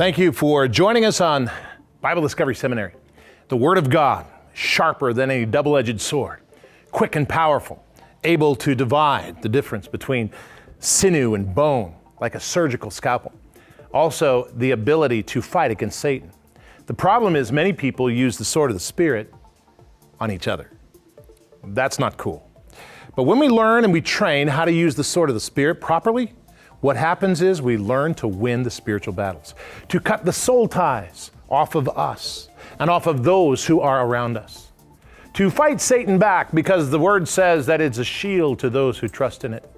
Thank you for joining us on Bible Discovery Seminary. The Word of God, sharper than a double-edged sword, quick and powerful, able to divide the difference between sinew and bone, like a surgical scalpel. Also, the ability to fight against Satan. The problem is many people use the sword of the Spirit on each other. That's not cool. But when we learn and we train how to use the sword of the Spirit properly, what happens is we learn to win the spiritual battles, to cut the soul ties off of us and off of those who are around us, to fight Satan back because the Word says that it's a shield to those who trust in it.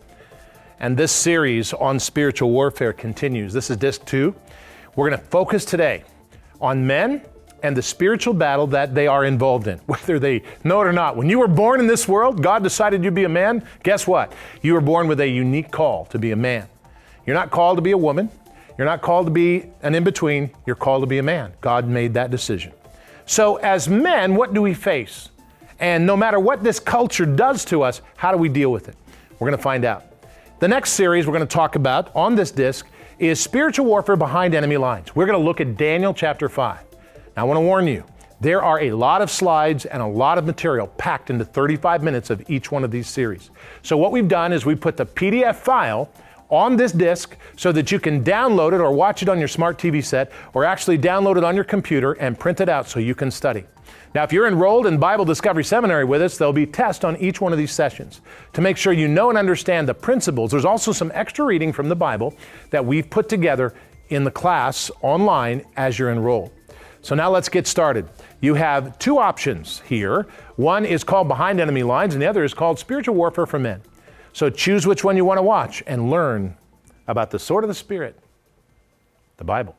And this series on spiritual warfare continues. This is disc 2. We're going to focus today on men and the spiritual battle that they are involved in, whether they know it or not. When you were born in this world, God decided you'd be a man. Guess what? You were born with a unique call to be a man. You're not called to be a woman. You're not called to be an in-between. You're called to be a man. God made that decision. So as men, what do we face? And no matter what this culture does to us, how do we deal with it? We're going to find out. The next series we're going to talk about on this disc is spiritual warfare behind enemy lines. We're going to look at Daniel chapter 5. Now I want to warn you, there are a lot of slides and a lot of material packed into 35 minutes of each one of these series. So what we've done is we put the PDF file on this disc so that you can download it or watch it on your smart TV set or actually download it on your computer and print it out so you can study. Now, if you're enrolled in Bible Discovery Seminary with us, there'll be tests on each one of these sessions to make sure you know and understand the principles. There's also some extra reading from the Bible that we've put together in the class online as you're enrolled. So now let's get started. You have two options here. One is called Behind Enemy Lines and the other is called Spiritual Warfare for Men. So choose which one you want to watch and learn about the sword of the Spirit, the Bible.